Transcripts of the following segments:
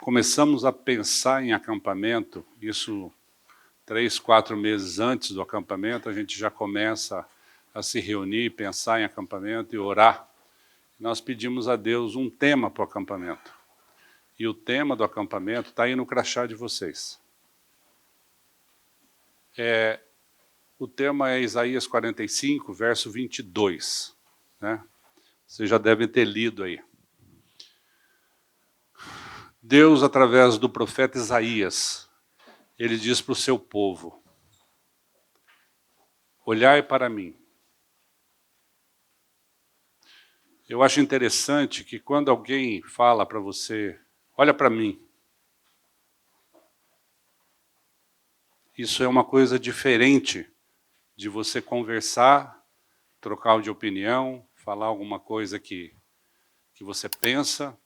começamos a pensar em acampamento, isso 3, 4 meses antes do acampamento, a gente já começa a se reunir, pensar em acampamento e orar. Nós pedimos a Deus um tema para o acampamento. E o tema do acampamento está aí no crachá de vocês. O tema é Isaías 45, verso 22. Né? Vocês já devem ter lido aí. Deus, através do profeta Isaías, ele diz para o seu povo: olhai para mim. Eu acho interessante que quando alguém fala para você, olha para mim, isso é uma coisa diferente de você conversar, trocar de opinião, falar alguma coisa que você pensa,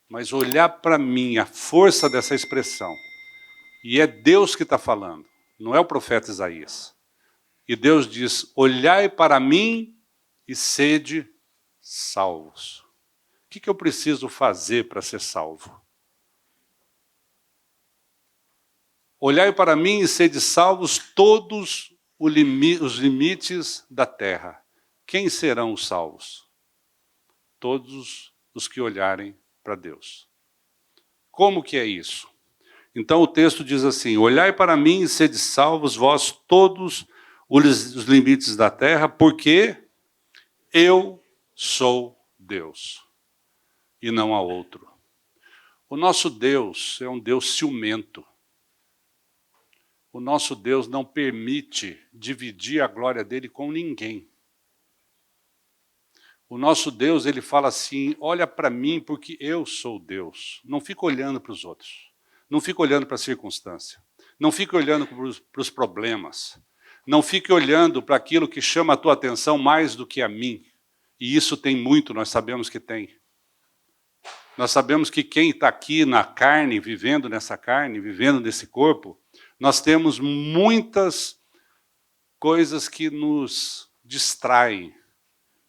mas olhar para mim, a força dessa expressão. E é Deus que está falando, não é o profeta Isaías. E Deus diz: olhai para mim e sede salvos. O que eu preciso fazer para ser salvo? Olhai para mim e sede salvos todos os limites da terra. Quem serão os salvos? Todos os que olharem para Deus. Como que é isso? Então o texto diz assim: olhai para mim e sede salvos vós todos os limites da terra, porque eu sou Deus e não há outro. O nosso Deus é um Deus ciumento. O nosso Deus não permite dividir a glória dele com ninguém. O nosso Deus, ele fala assim: olha para mim porque eu sou Deus. Não fica olhando para os outros. Não fica olhando para a circunstância. Não fica olhando para os problemas. Não fique olhando para aquilo que chama a tua atenção mais do que a mim. E isso tem muito, nós sabemos que tem. Nós sabemos que quem está aqui na carne, vivendo nessa carne, vivendo nesse corpo, nós temos muitas coisas que nos distraem,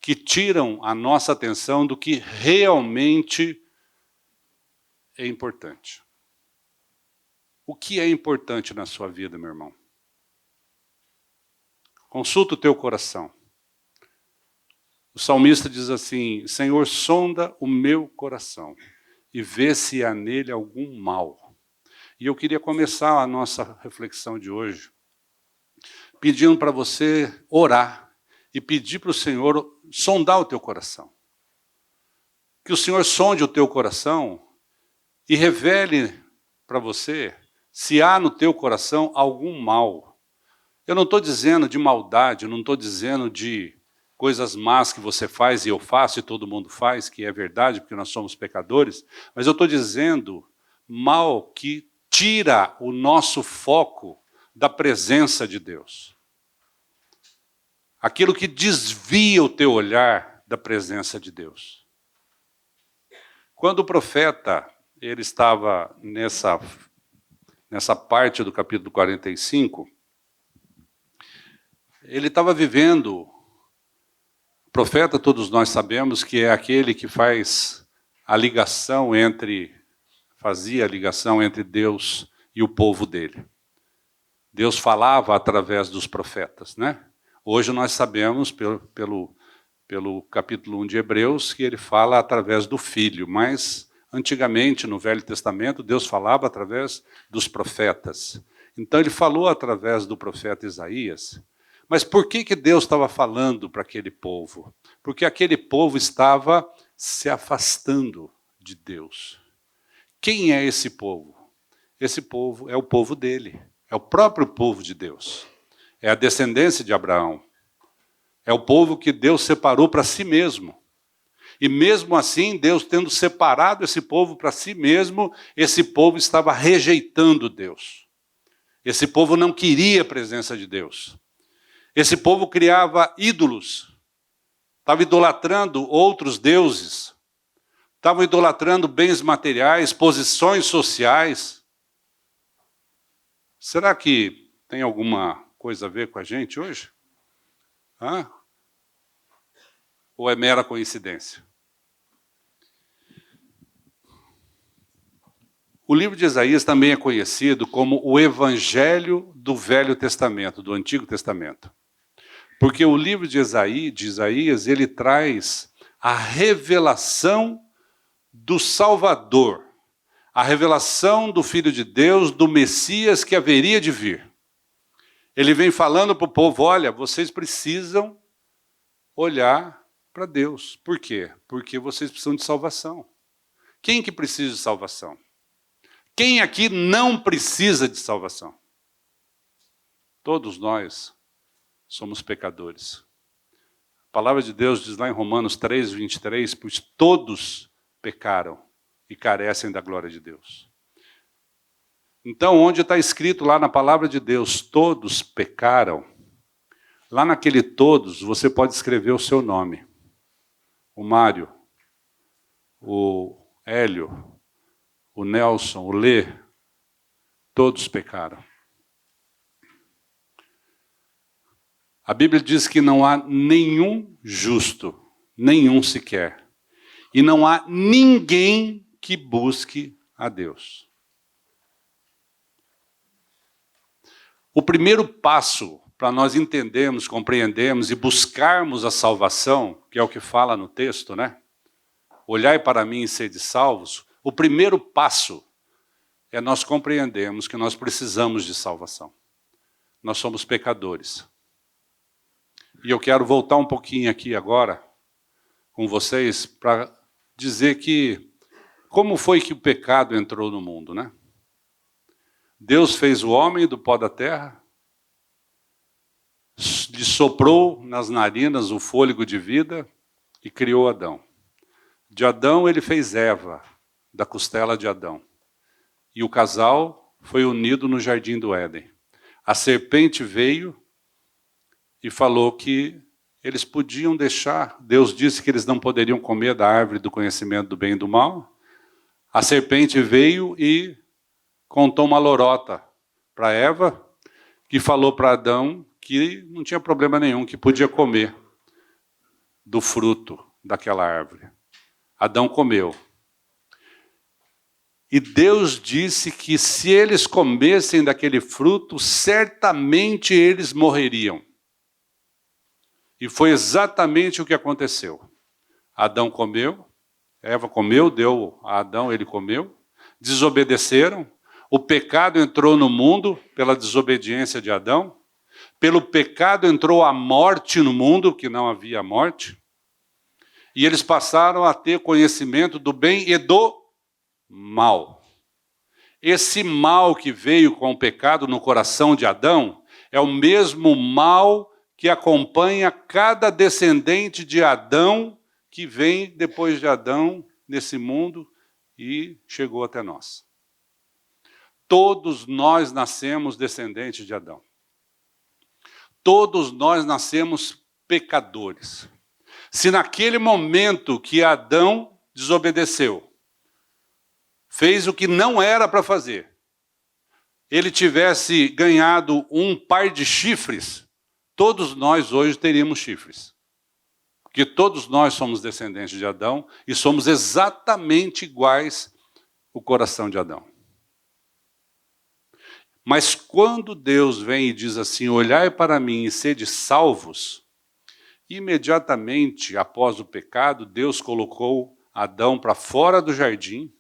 que tiram a nossa atenção do que realmente é importante. O que é importante na sua vida, meu irmão? Consulta o teu coração. O salmista diz assim: Senhor, sonda o meu coração e vê se há nele algum mal. E eu queria começar a nossa reflexão de hoje pedindo para você orar e pedir para o Senhor sondar o teu coração. Que o Senhor sonde o teu coração e revele para você se há no teu coração algum mal. Eu não estou dizendo de maldade, eu não estou dizendo de coisas más que você faz e eu faço e todo mundo faz, que é verdade, porque nós somos pecadores, mas eu estou dizendo mal que tira o nosso foco da presença de Deus. Aquilo que desvia o teu olhar da presença de Deus. Quando o profeta ele estava nessa parte do capítulo 45, ele estava vivendo. O profeta, todos nós sabemos que é aquele que fazia a ligação entre Deus e o povo dele. Deus falava através dos profetas, né? Hoje nós sabemos, pelo capítulo 1 de Hebreus, que ele fala através do Filho, mas antigamente, no Velho Testamento, Deus falava através dos profetas. Então ele falou através do profeta Isaías. Mas por que Deus estava falando para aquele povo? Porque aquele povo estava se afastando de Deus. Quem é esse povo? Esse povo é o povo dele, é o próprio povo de Deus. É a descendência de Abraão. É o povo que Deus separou para si mesmo. E mesmo assim, Deus tendo separado esse povo para si mesmo, esse povo estava rejeitando Deus. Esse povo não queria a presença de Deus. Esse povo criava ídolos, estava idolatrando outros deuses, estava idolatrando bens materiais, posições sociais. Será que tem alguma coisa a ver com a gente hoje? Ou é mera coincidência? O livro de Isaías também é conhecido como o Evangelho do Velho Testamento, do Antigo Testamento. Porque o livro de Isaías, ele traz a revelação do Salvador, a revelação do Filho de Deus, do Messias que haveria de vir. Ele vem falando para o povo, olha, vocês precisam olhar para Deus. Por quê? Porque vocês precisam de salvação. Quem que precisa de salvação? Quem aqui não precisa de salvação? Todos nós somos pecadores. A palavra de Deus diz lá em Romanos 3, 23, pois todos pecaram e carecem da glória de Deus. Então, onde está escrito lá na palavra de Deus, todos pecaram, lá naquele todos, você pode escrever o seu nome. O Mário, o Hélio, o Nelson, o Lê, todos pecaram. A Bíblia diz que não há nenhum justo, nenhum sequer. E não há ninguém que busque a Deus. O primeiro passo para nós entendermos, compreendermos e buscarmos a salvação, que é o que fala no texto, né? Olhai para mim e sede salvos. O primeiro passo é nós compreendermos que nós precisamos de salvação. Nós somos pecadores. E eu quero voltar um pouquinho aqui agora com vocês para dizer que como foi que o pecado entrou no mundo, né? Deus fez o homem do pó da terra, lhe soprou nas narinas o fôlego de vida e criou Adão. De Adão ele fez Eva, da costela de Adão. E o casal foi unido no jardim do Éden. A serpente veio e falou que eles podiam deixar, Deus disse que eles não poderiam comer da árvore do conhecimento do bem e do mal. A serpente veio e contou uma lorota para Eva, que falou para Adão que não tinha problema nenhum, que podia comer do fruto daquela árvore. Adão comeu. E Deus disse que se eles comessem daquele fruto, certamente eles morreriam. E foi exatamente o que aconteceu. Adão comeu, Eva comeu, deu a Adão, ele comeu, desobedeceram, o pecado entrou no mundo pela desobediência de Adão, pelo pecado entrou a morte no mundo, que não havia morte, e eles passaram a ter conhecimento do bem e do mal. Esse mal que veio com o pecado no coração de Adão é o mesmo mal que acompanha cada descendente de Adão que vem depois de Adão nesse mundo e chegou até nós. Todos nós nascemos descendentes de Adão. Todos nós nascemos pecadores. Se naquele momento que Adão desobedeceu, fez o que não era para fazer, ele tivesse ganhado um par de chifres, todos nós hoje teríamos chifres. Porque todos nós somos descendentes de Adão e somos exatamente iguais ao coração de Adão. Mas quando Deus vem e diz assim, olhai para mim e sede salvos, imediatamente após o pecado, Deus colocou Adão para fora do jardim,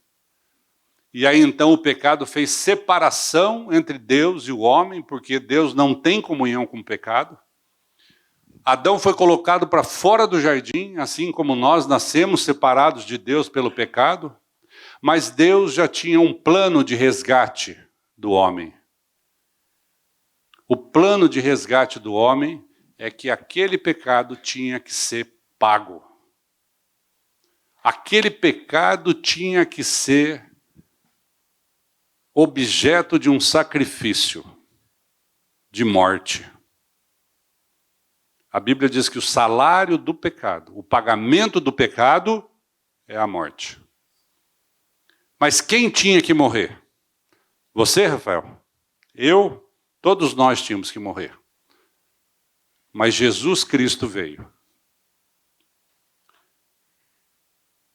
e aí então o pecado fez separação entre Deus e o homem, porque Deus não tem comunhão com o pecado. Adão foi colocado para fora do jardim, assim como nós nascemos separados de Deus pelo pecado, mas Deus já tinha um plano de resgate do homem. O plano de resgate do homem é que aquele pecado tinha que ser pago. Aquele pecado tinha que ser objeto de um sacrifício de morte. A Bíblia diz que o salário do pecado, o pagamento do pecado é a morte. Mas quem tinha que morrer? Você, Rafael? Eu? Todos nós tínhamos que morrer. Mas Jesus Cristo veio.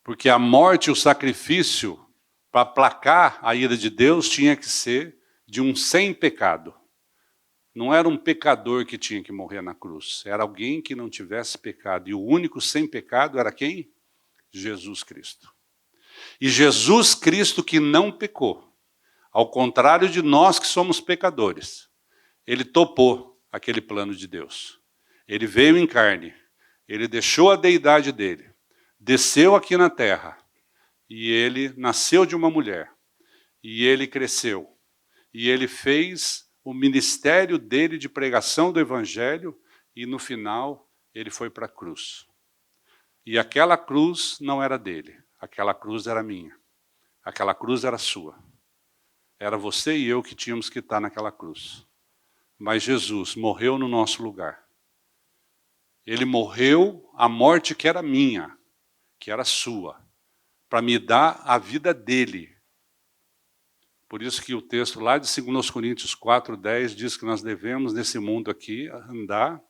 Porque a morte e o sacrifício Para aplacar a ira de Deus, tinha que ser de um sem pecado. Não era um pecador que tinha que morrer na cruz. Era alguém que não tivesse pecado. E o único sem pecado era quem? Jesus Cristo. E Jesus Cristo que não pecou. Ao contrário de nós que somos pecadores. Ele topou aquele plano de Deus. Ele veio em carne. Ele deixou a deidade dele. Desceu aqui na terra. E ele nasceu de uma mulher. E ele cresceu. E ele fez o ministério dele de pregação do evangelho. E no final, ele foi para a cruz. E aquela cruz não era dele. Aquela cruz era minha. Aquela cruz era sua. Era você e eu que tínhamos que estar naquela cruz. Mas Jesus morreu no nosso lugar. Ele morreu a morte que era minha, que era sua, para me dar a vida dele. Por isso que o texto lá de 2 Coríntios 4:10 diz que nós devemos nesse mundo aqui andar,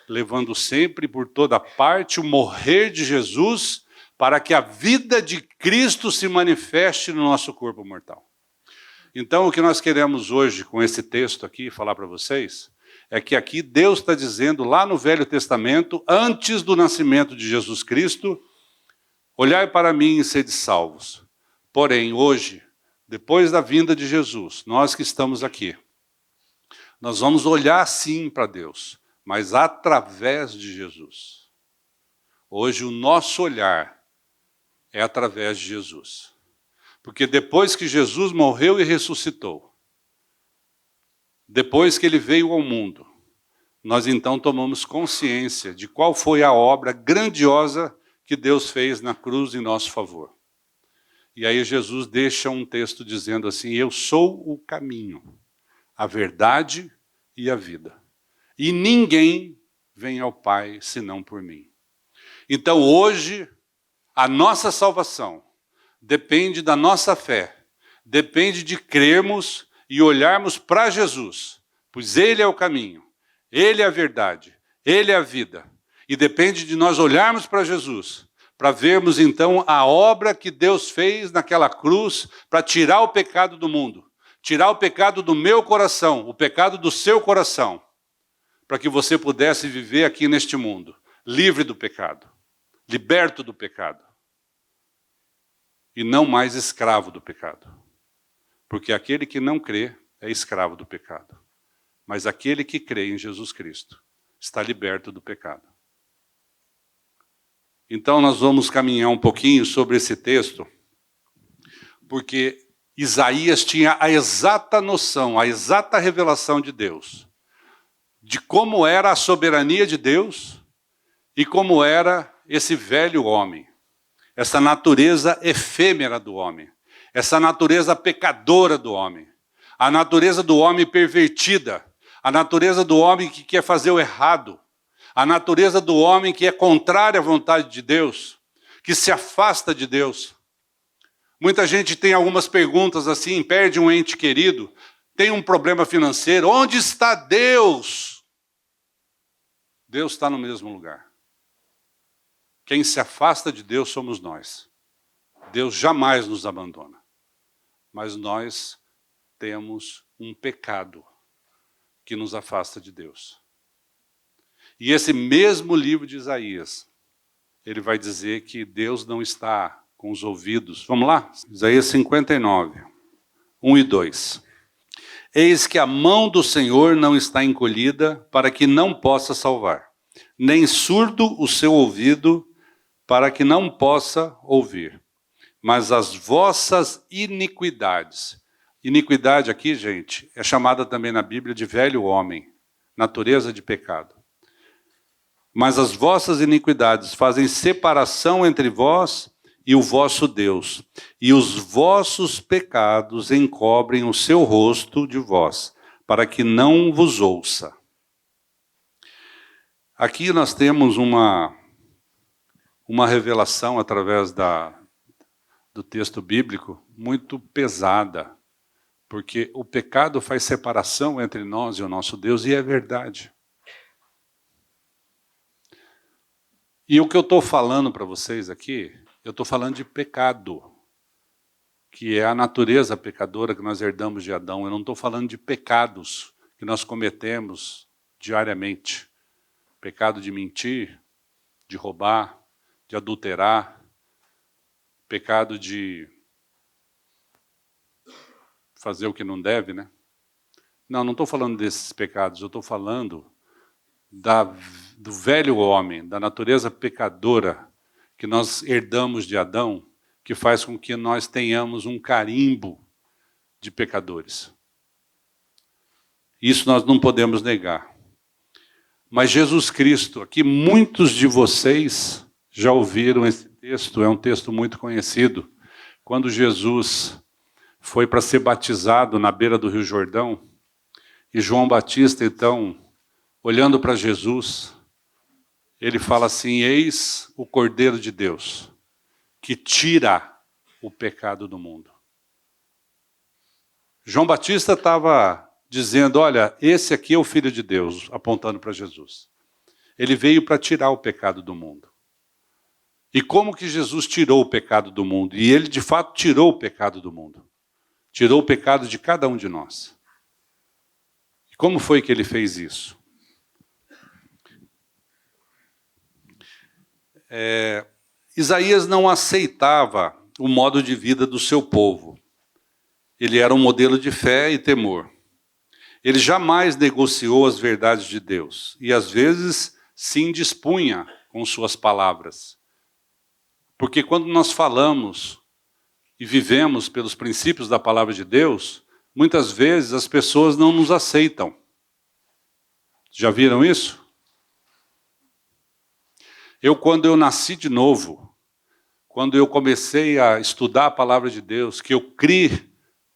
levando sempre por toda parte o morrer de Jesus, para que a vida de Cristo se manifeste no nosso corpo mortal. Então, o que nós queremos hoje com esse texto aqui, falar para vocês, é que aqui Deus está dizendo, lá no Velho Testamento, antes do nascimento de Jesus Cristo, olhai para mim e sede salvos. Porém, hoje, depois da vinda de Jesus, nós que estamos aqui, nós vamos olhar sim para Deus, mas através de Jesus. Hoje o nosso olhar é através de Jesus. Porque depois que Jesus morreu e ressuscitou, depois que ele veio ao mundo, nós então tomamos consciência de qual foi a obra grandiosa que Deus fez na cruz em nosso favor. E aí Jesus deixa um texto dizendo assim, eu sou o caminho, a verdade e a vida. E ninguém vem ao Pai senão por mim. Então hoje, a nossa salvação depende da nossa fé, depende de crermos e olharmos para Jesus, pois Ele é o caminho, Ele é a verdade, Ele é a vida. E depende de nós olharmos para Jesus, para vermos então a obra que Deus fez naquela cruz para tirar o pecado do mundo, tirar o pecado do meu coração, o pecado do seu coração, para que você pudesse viver aqui neste mundo, livre do pecado, liberto do pecado. E não mais escravo do pecado. Porque aquele que não crê é escravo do pecado. Mas aquele que crê em Jesus Cristo está liberto do pecado. Então nós vamos caminhar um pouquinho sobre esse texto, porque Isaías tinha a exata noção, a exata revelação de Deus, de como era a soberania de Deus e como era esse velho homem. Essa natureza efêmera do homem, essa natureza pecadora do homem, a natureza do homem pervertida, a natureza do homem que quer fazer o errado, a natureza do homem que é contrária à vontade de Deus, que se afasta de Deus. Muita gente tem algumas perguntas assim, perde um ente querido, tem um problema financeiro, onde está Deus? Deus está no mesmo lugar. Quem se afasta de Deus somos nós. Deus jamais nos abandona. Mas nós temos um pecado que nos afasta de Deus. E esse mesmo livro de Isaías, ele vai dizer que Deus não está com os ouvidos. Vamos lá? Isaías 59, 1 e 2. Eis que a mão do Senhor não está encolhida para que não possa salvar, nem surdo o seu ouvido para que não possa ouvir. Mas as vossas iniquidades. Iniquidade aqui, gente, é chamada também na Bíblia de velho homem, natureza de pecado. Mas as vossas iniquidades fazem separação entre vós e o vosso Deus, e os vossos pecados encobrem o seu rosto de vós, para que não vos ouça. Aqui nós temos uma revelação através do texto bíblico muito pesada, porque o pecado faz separação entre nós e o nosso Deus, e é verdade. E o que eu estou falando para vocês aqui, eu estou falando de pecado. que é a natureza pecadora que nós herdamos de Adão. Eu não estou falando de pecados que nós cometemos diariamente. Pecado de mentir, de roubar, de adulterar, pecado de fazer o que não deve, né? Não estou falando desses pecados, eu estou falando do velho homem, da natureza pecadora que nós herdamos de Adão, que faz com que nós tenhamos um carimbo de pecadores. Isso nós não podemos negar. Mas Jesus Cristo, aqui muitos de vocês já ouviram esse texto, é um texto muito conhecido. Quando Jesus foi para ser batizado na beira do Rio Jordão, e João Batista, então, olhando para Jesus, ele fala assim: eis o Cordeiro de Deus, que tira o pecado do mundo. João Batista estava dizendo: olha, esse aqui é o Filho de Deus, apontando para Jesus. Ele veio para tirar o pecado do mundo. E como que Jesus tirou o pecado do mundo? E ele, de fato, tirou o pecado do mundo. Tirou o pecado de cada um de nós. E como foi que ele fez isso? Isaías não aceitava o modo de vida do seu povo. Ele era um modelo de fé e temor. Ele jamais negociou as verdades de Deus e, às vezes, se indispunha com suas palavras. Porque quando nós falamos e vivemos pelos princípios da palavra de Deus, muitas vezes as pessoas não nos aceitam. Já viram isso? Quando eu nasci de novo, quando eu comecei a estudar a palavra de Deus, que eu criei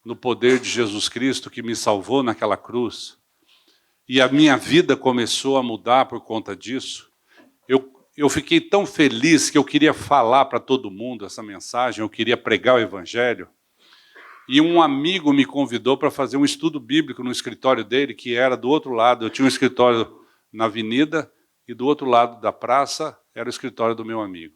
no poder de Jesus Cristo que me salvou naquela cruz, e a minha vida começou a mudar por conta disso, eu fiquei tão feliz que eu queria falar para todo mundo essa mensagem, eu queria pregar o Evangelho, e um amigo me convidou para fazer um estudo bíblico no escritório dele, que era do outro lado. Eu tinha um escritório na avenida, e do outro lado da praça era o escritório do meu amigo.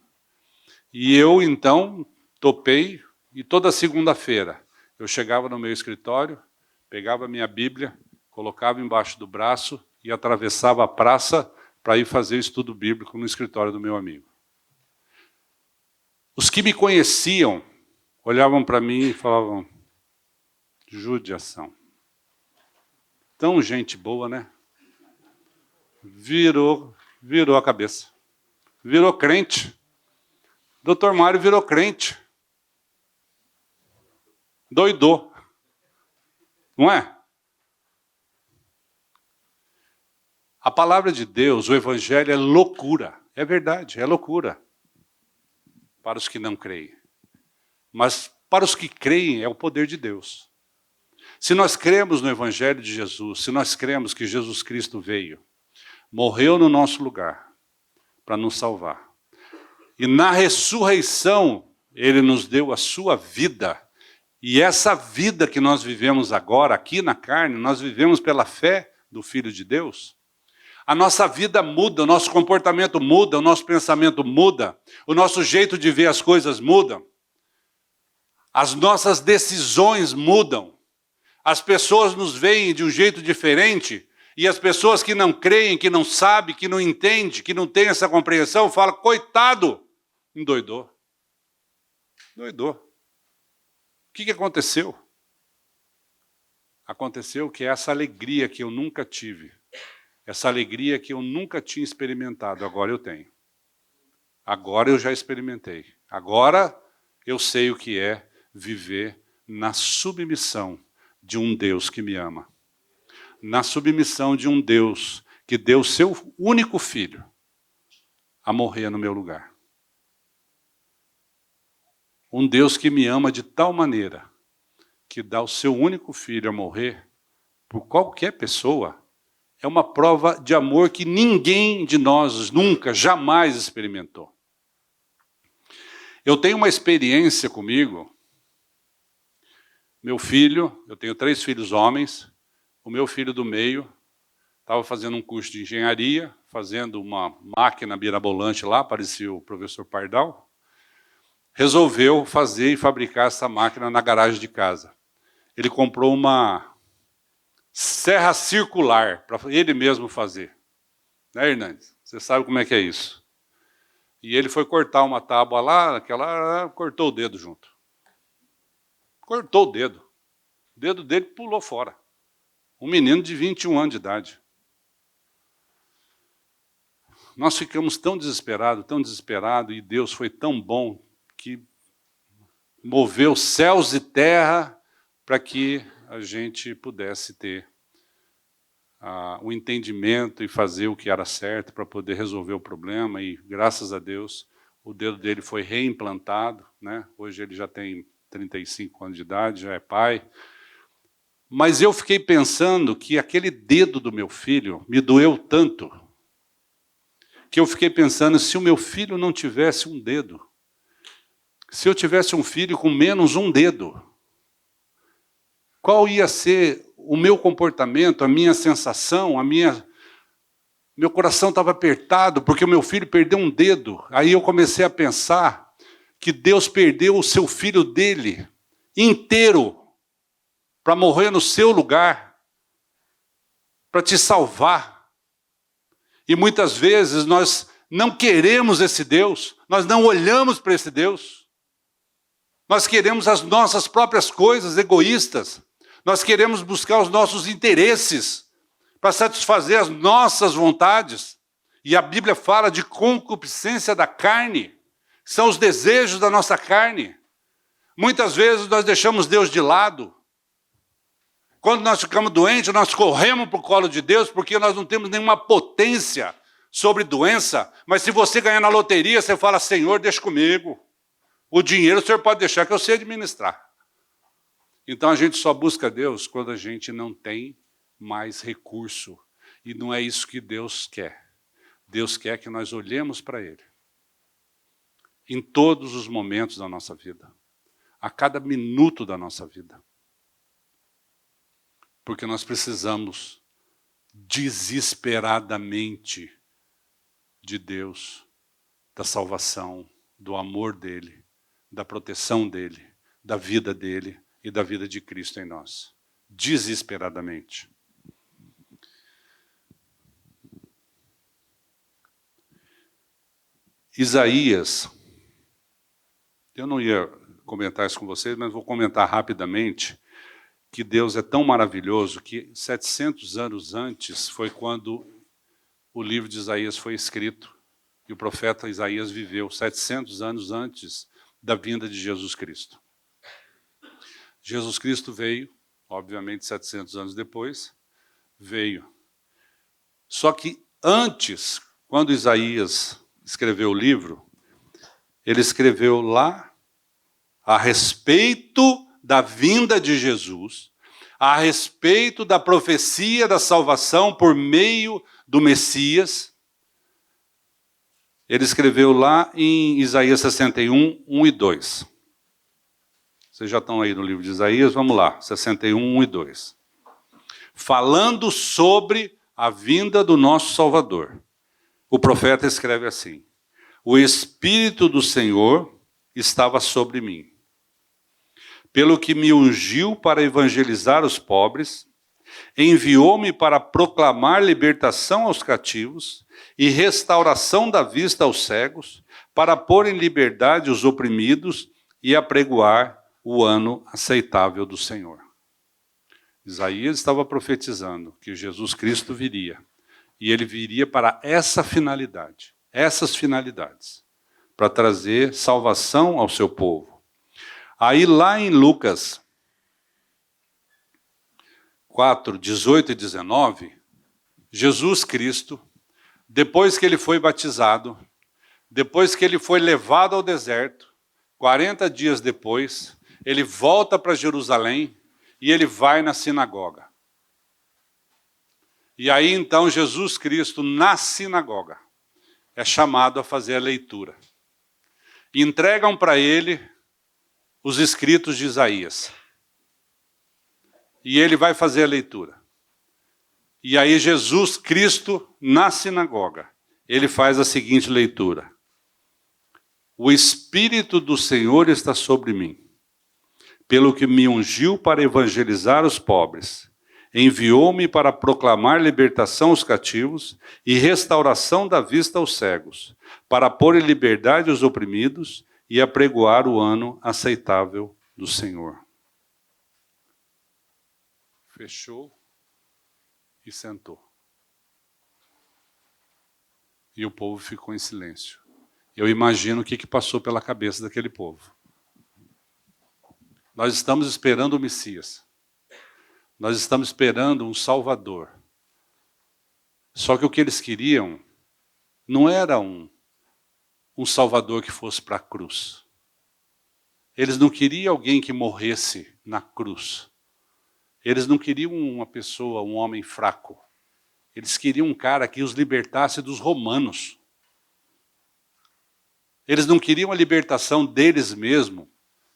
E eu, então, topei, e toda segunda-feira eu chegava no meu escritório, pegava a minha Bíblia, colocava embaixo do braço e atravessava a praça para ir fazer o estudo bíblico no escritório do meu amigo. Os que me conheciam olhavam para mim e falavam: judiação. Tão gente boa, né? Virou a cabeça. Virou crente. Dr. Mário virou crente. Doidou. Não é? A palavra de Deus, o Evangelho é loucura. É verdade, é loucura. Para os que não creem. Mas para os que creem é o poder de Deus. Se nós cremos no Evangelho de Jesus, se nós cremos que Jesus Cristo veio, morreu no nosso lugar para nos salvar, e na ressurreição Ele nos deu a sua vida, e essa vida que nós vivemos agora, aqui na carne, nós vivemos pela fé do Filho de Deus, a nossa vida muda, o nosso comportamento muda, o nosso pensamento muda, o nosso jeito de ver as coisas muda, as nossas decisões mudam, as pessoas nos veem de um jeito diferente, e as pessoas que não creem, que não sabem, que não entendem, que não têm essa compreensão, falam: coitado, endoidou. Doidou. O que aconteceu? Aconteceu que essa alegria que eu nunca tive, essa alegria que eu nunca tinha experimentado, agora eu tenho. Agora eu já experimentei. Agora eu sei o que é viver na submissão de um Deus que me ama. Na submissão de um Deus que deu seu único filho a morrer no meu lugar. Um Deus que me ama de tal maneira que dá o seu único filho a morrer por qualquer pessoa, é uma prova de amor que ninguém de nós nunca, jamais experimentou. Eu tenho uma experiência comigo. Meu filho, eu tenho 3 filhos homens, o meu filho do meio estava fazendo um curso de engenharia, fazendo uma máquina mirabolante lá, parecia o professor Pardal. resolveu fazer e fabricar essa máquina na garagem de casa. Ele comprou uma serra circular para ele mesmo fazer. Né, Hernandes? Você sabe como é que é isso. E ele foi cortar uma tábua lá, cortou o dedo junto. Cortou o dedo. O dedo dele pulou fora. Um menino de 21 anos de idade. Nós ficamos tão desesperados, e Deus foi tão bom que moveu céus e terra para que a gente pudesse ter o entendimento e fazer o que era certo para poder resolver o problema. E, graças a Deus, o dedo dele foi reimplantado. Né? Hoje ele já tem 35 anos de idade, já é pai. Mas eu fiquei pensando que aquele dedo do meu filho me doeu tanto, que eu fiquei pensando, se o meu filho não tivesse um dedo, se eu tivesse um filho com menos um dedo, qual ia ser o meu comportamento, a minha sensação, meu coração estava apertado, porque o meu filho perdeu um dedo. Aí eu comecei a pensar que Deus perdeu o seu filho dele inteiro para morrer no seu lugar, para te salvar. E muitas vezes nós não queremos esse Deus, nós não olhamos para esse Deus. Nós queremos as nossas próprias coisas egoístas. Nós queremos buscar os nossos interesses para satisfazer as nossas vontades. E a Bíblia fala de concupiscência da carne. São os desejos da nossa carne. Muitas vezes nós deixamos Deus de lado. Quando nós ficamos doentes, nós corremos para o colo de Deus, porque nós não temos nenhuma potência sobre doença. Mas se você ganhar na loteria, você fala, Senhor, deixa comigo. O dinheiro o Senhor pode deixar, que eu sei administrar. Então a gente só busca Deus quando a gente não tem mais recurso. E não é isso que Deus quer. Deus quer que nós olhemos para Ele. Em todos os momentos da nossa vida. A cada minuto da nossa vida. Porque nós precisamos desesperadamente de Deus, da salvação, do amor dEle, da proteção dEle, da vida dEle e da vida de Cristo em nós. Desesperadamente. Isaías, eu não ia comentar isso com vocês, mas vou comentar rapidamente, que Deus é tão maravilhoso que 700 anos antes foi quando o livro de Isaías foi escrito. E o profeta Isaías viveu 700 anos antes da vinda de Jesus Cristo. Jesus Cristo veio, obviamente 700 anos depois, veio. Só que antes, quando Isaías escreveu o livro, ele escreveu lá a respeito da vinda de Jesus, a respeito da profecia da salvação por meio do Messias. Ele escreveu lá em Isaías 61, 1 e 2. Vocês já estão aí no livro de Isaías, vamos lá, 61, 1 e 2. Falando sobre a vinda do nosso Salvador, o profeta escreve assim: o Espírito do Senhor estava sobre mim, pelo que me ungiu para evangelizar os pobres, enviou-me para proclamar libertação aos cativos e restauração da vista aos cegos, para pôr em liberdade os oprimidos e apregoar o ano aceitável do Senhor. Isaías estava profetizando que Jesus Cristo viria, e ele viria para essa finalidade, essas finalidades, para trazer salvação ao seu povo. Aí lá em Lucas 4, 18 e 19, Jesus Cristo, depois que ele foi batizado, depois que ele foi levado ao deserto, 40 dias depois, ele volta para Jerusalém e ele vai na sinagoga. E aí então Jesus Cristo, na sinagoga, é chamado a fazer a leitura. E entregam para ele os escritos de Isaías. E ele vai fazer a leitura. E aí Jesus Cristo, na sinagoga, ele faz a seguinte leitura: O Espírito do Senhor está sobre mim, pelo que me ungiu para evangelizar os pobres. Enviou-me para proclamar libertação aos cativos e restauração da vista aos cegos, para pôr em liberdade os oprimidos e apregoar o ano aceitável do Senhor. Fechou e sentou. E o povo ficou em silêncio. Eu imagino o que passou pela cabeça daquele povo. Nós estamos esperando o Messias. Nós estamos esperando um Salvador. Só que o que eles queriam não era um Salvador que fosse para a cruz. Eles não queriam alguém que morresse na cruz. Eles não queriam uma pessoa, um homem fraco. Eles queriam um cara que os libertasse dos romanos. Eles não queriam a libertação deles mesmos,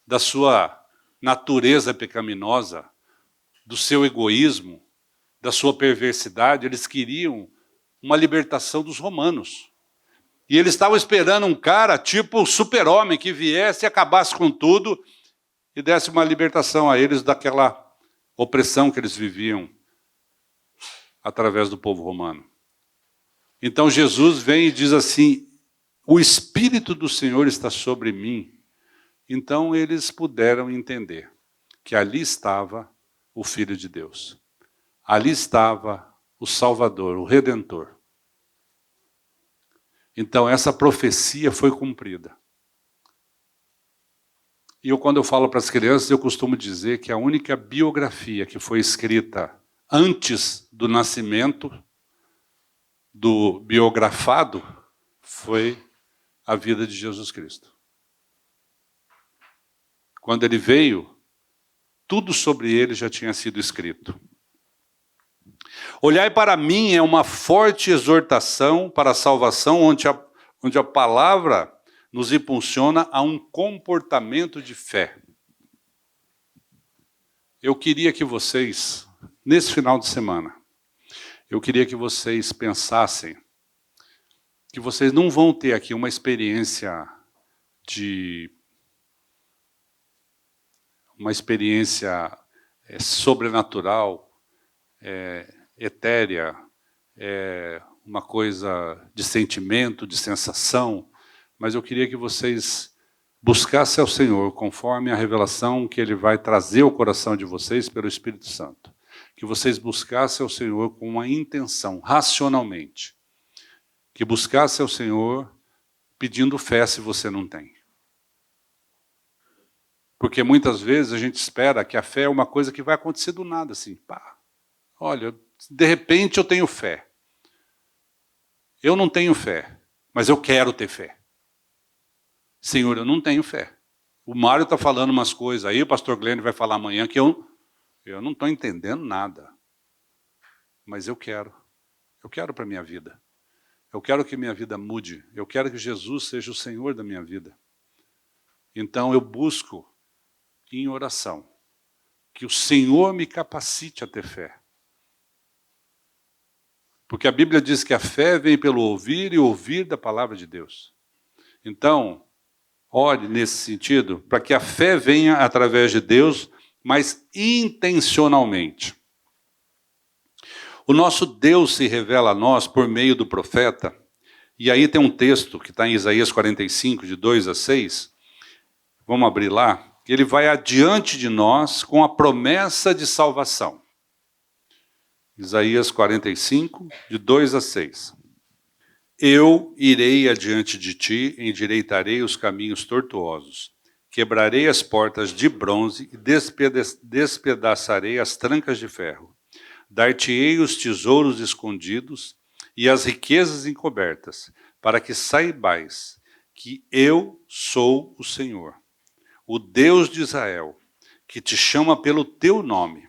da sua natureza pecaminosa, do seu egoísmo, da sua perversidade. Eles queriam uma libertação dos romanos. E eles estavam esperando um cara tipo o super-homem que viesse e acabasse com tudo e desse uma libertação a eles daquela opressão que eles viviam através do povo romano. Então Jesus vem e diz assim: o Espírito do Senhor está sobre mim. Então eles puderam entender que ali estava o Filho de Deus. Ali estava o Salvador, o Redentor. Então essa profecia foi cumprida. E quando eu falo para as crianças, eu costumo dizer que a única biografia que foi escrita antes do nascimento do biografado foi a vida de Jesus Cristo. Quando ele veio, tudo sobre ele já tinha sido escrito. Olhai para mim é uma forte exortação para a salvação, onde a palavra nos impulsiona a um comportamento de fé. Eu queria que vocês, nesse final de semana, eu queria que vocês pensassem que vocês não vão ter aqui uma experiência sobrenatural, etérea, uma coisa de sentimento, de sensação, mas eu queria que vocês buscassem ao Senhor conforme a revelação que Ele vai trazer ao coração de vocês pelo Espírito Santo. Que vocês buscassem ao Senhor com uma intenção, racionalmente. Que buscassem ao Senhor pedindo fé se você não tem. Porque muitas vezes a gente espera que a fé é uma coisa que vai acontecer do nada, assim. Pá, olha, de repente eu tenho fé. Eu não tenho fé, mas eu quero ter fé. Senhor, eu não tenho fé. O Mário está falando umas coisas aí, o pastor Glenn vai falar amanhã que eu não estou entendendo nada. Mas eu quero. Eu quero para a minha vida. Eu quero que minha vida mude. Eu quero que Jesus seja o Senhor da minha vida. Então eu busco em oração que o Senhor me capacite a ter fé. Porque a Bíblia diz que a fé vem pelo ouvir e ouvir da palavra de Deus. Então, ore nesse sentido, para que a fé venha através de Deus, mas intencionalmente. O nosso Deus se revela a nós por meio do profeta, e aí tem um texto que está em Isaías 45, de 2 a 6, vamos abrir lá, ele vai adiante de nós com a promessa de salvação. Isaías 45, de 2 a 6. Eu irei adiante de ti, endireitarei os caminhos tortuosos, quebrarei as portas de bronze e despedaçarei as trancas de ferro. Dar-te-ei os tesouros escondidos e as riquezas encobertas, para que saibais que eu sou o Senhor, o Deus de Israel, que te chama pelo teu nome.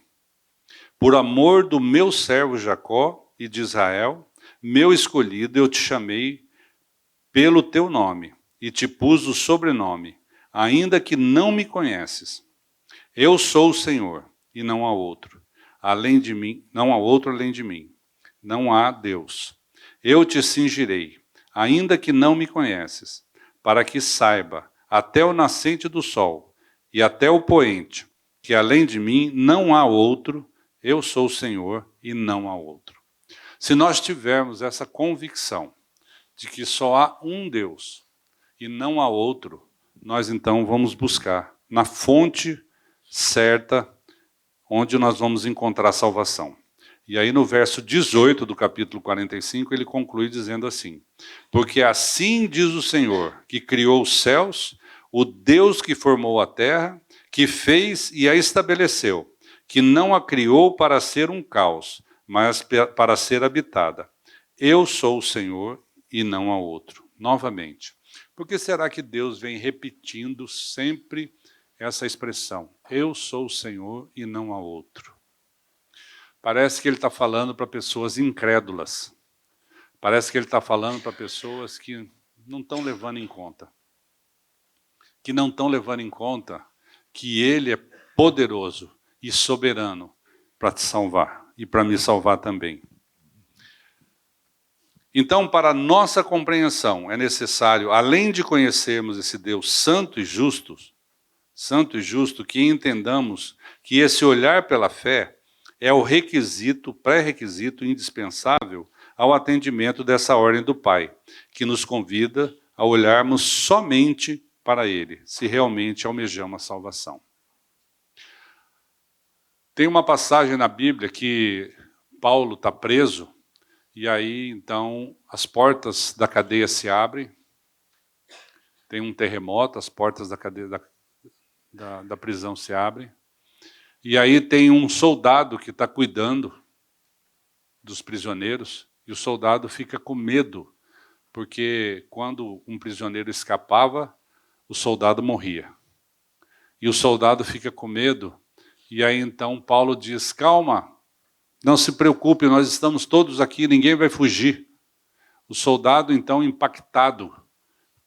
Por amor do meu servo Jacó e de Israel, meu escolhido, eu te chamei pelo teu nome e te pus o sobrenome, ainda que não me conheces. Eu sou o Senhor e não há outro. Além de mim, não há outro além de mim. Não há Deus. Eu te cingirei, ainda que não me conheces, para que saiba, até o nascente do sol e até o poente, que além de mim não há outro, eu sou o Senhor e não há outro. Se nós tivermos essa convicção de que só há um Deus e não há outro, nós então vamos buscar na fonte certa onde nós vamos encontrar salvação. E aí no verso 18 do capítulo 45, ele conclui dizendo assim: porque assim diz o Senhor, que criou os céus, o Deus que formou a terra, que fez e a estabeleceu, que não a criou para ser um caos, mas para ser habitada. Eu sou o Senhor e não há outro. Novamente, por que será que Deus vem repetindo sempre essa expressão? Eu sou o Senhor e não há outro. Parece que ele está falando para pessoas incrédulas. Parece que ele está falando para pessoas que não estão levando em conta. Que não estão levando em conta que ele é poderoso e soberano para te salvar e para me salvar também. Então, para nossa compreensão, é necessário, além de conhecermos esse Deus santo e justo, que entendamos que esse olhar pela fé é o requisito, pré-requisito indispensável ao atendimento dessa ordem do Pai, que nos convida a olharmos somente para Ele, se realmente almejamos a salvação. Tem uma passagem na Bíblia que Paulo está preso, e aí então as portas da cadeia se abrem, tem um terremoto, as portas da cadeia da prisão se abrem, e aí tem um soldado que está cuidando dos prisioneiros, e o soldado fica com medo, porque quando um prisioneiro escapava, o soldado morria. E o soldado fica com medo, e aí então Paulo diz: calma, não se preocupe, nós estamos todos aqui, ninguém vai fugir. O soldado então, impactado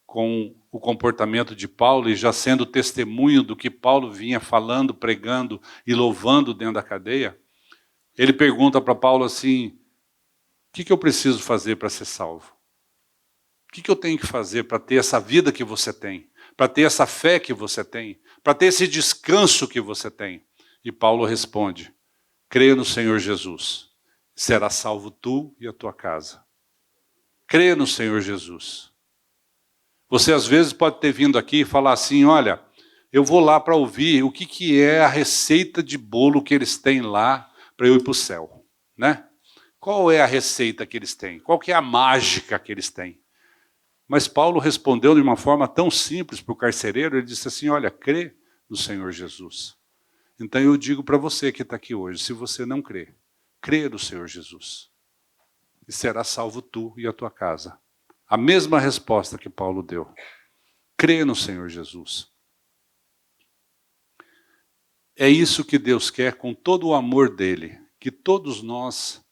com o comportamento de Paulo e já sendo testemunho do que Paulo vinha falando, pregando e louvando dentro da cadeia, ele pergunta para Paulo assim: o que eu preciso fazer para ser salvo? O que eu tenho que fazer para ter essa vida que você tem? Para ter essa fé que você tem? Para ter esse descanso que você tem? E Paulo responde: creia no Senhor Jesus, será salvo tu e a tua casa. Creia no Senhor Jesus. Você às vezes pode ter vindo aqui e falar assim: olha, eu vou lá para ouvir o que é a receita de bolo que eles têm lá para eu ir para o céu, né? Qual é a receita que eles têm? Qual que é a mágica que eles têm? Mas Paulo respondeu de uma forma tão simples para o carcereiro, ele disse assim: olha, crê no Senhor Jesus. Então eu digo para você que está aqui hoje, se você não crê, crê no Senhor Jesus. E será salvo tu e a tua casa. A mesma resposta que Paulo deu. Crê no Senhor Jesus. É isso que Deus quer com todo o amor dele, que todos nós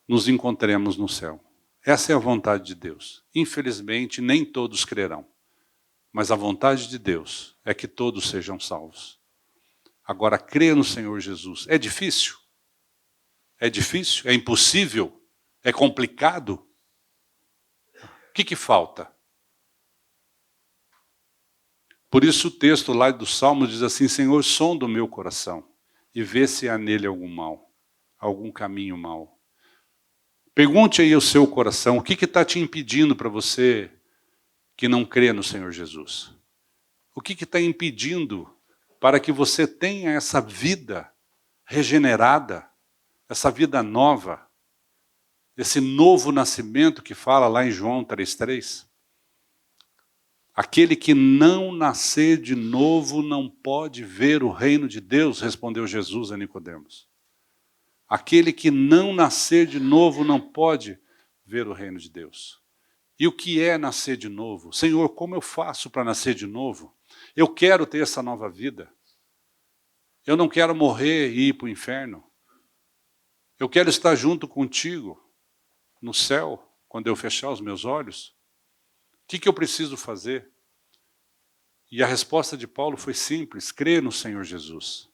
nos encontremos no céu. Essa é a vontade de Deus. Infelizmente, nem todos crerão. Mas a vontade de Deus é que todos sejam salvos. Agora, crer no Senhor Jesus é difícil? É difícil? É impossível? É complicado? O que falta? Por isso o texto lá do Salmo diz assim: Senhor, sonda o meu coração e vê se há nele algum mal, algum caminho mau. Pergunte aí ao seu coração, o que está te impedindo para você que não crê no Senhor Jesus? O que está impedindo para que você tenha essa vida regenerada, essa vida nova, esse novo nascimento que fala lá em João 3,3? Aquele que não nascer de novo não pode ver o reino de Deus, respondeu Jesus a Nicodemos. Aquele que não nascer de novo não pode ver o reino de Deus. E o que é nascer de novo? Senhor, como eu faço para nascer de novo? Eu quero ter essa nova vida. Eu não quero morrer e ir para o inferno. Eu quero estar junto contigo no céu, quando eu fechar os meus olhos. O que eu preciso fazer? E a resposta de Paulo foi simples: crer no Senhor Jesus.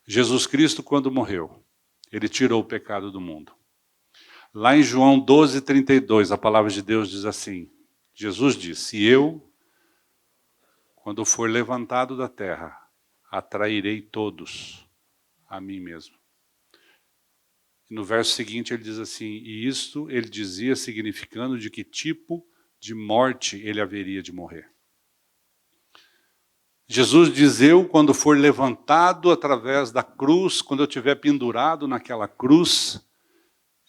Jesus Cristo, quando morreu, ele tirou o pecado do mundo. Lá em João 12:32, a palavra de Deus diz assim, Jesus disse, e eu, quando for levantado da terra, atrairei todos a mim mesmo. E no verso seguinte ele diz assim, e isto ele dizia significando de que tipo de morte ele haveria de morrer. Jesus diz, eu, quando for levantado através da cruz, quando eu estiver pendurado naquela cruz,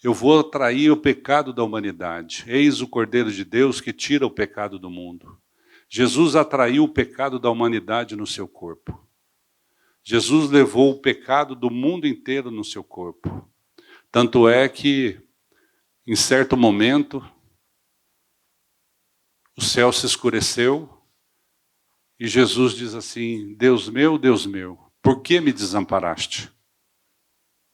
eu vou atrair o pecado da humanidade. Eis o Cordeiro de Deus que tira o pecado do mundo. Jesus atraiu o pecado da humanidade no seu corpo. Jesus levou o pecado do mundo inteiro no seu corpo. Tanto é que, em certo momento, o céu se escureceu e Jesus diz assim, Deus meu, por que me desamparaste?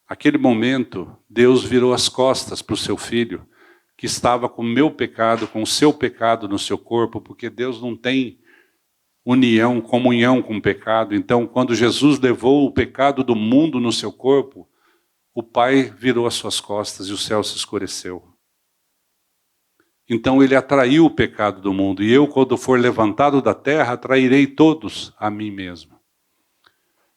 Aquele momento, Deus virou as costas para o seu filho, que estava com o meu pecado, com o seu pecado no seu corpo, porque Deus não tem comunhão com o pecado. Então, quando Jesus levou o pecado do mundo no seu corpo, o Pai virou as suas costas e o céu se escureceu. Então ele atraiu o pecado do mundo, e eu, quando for levantado da terra, atrairei todos a mim mesmo.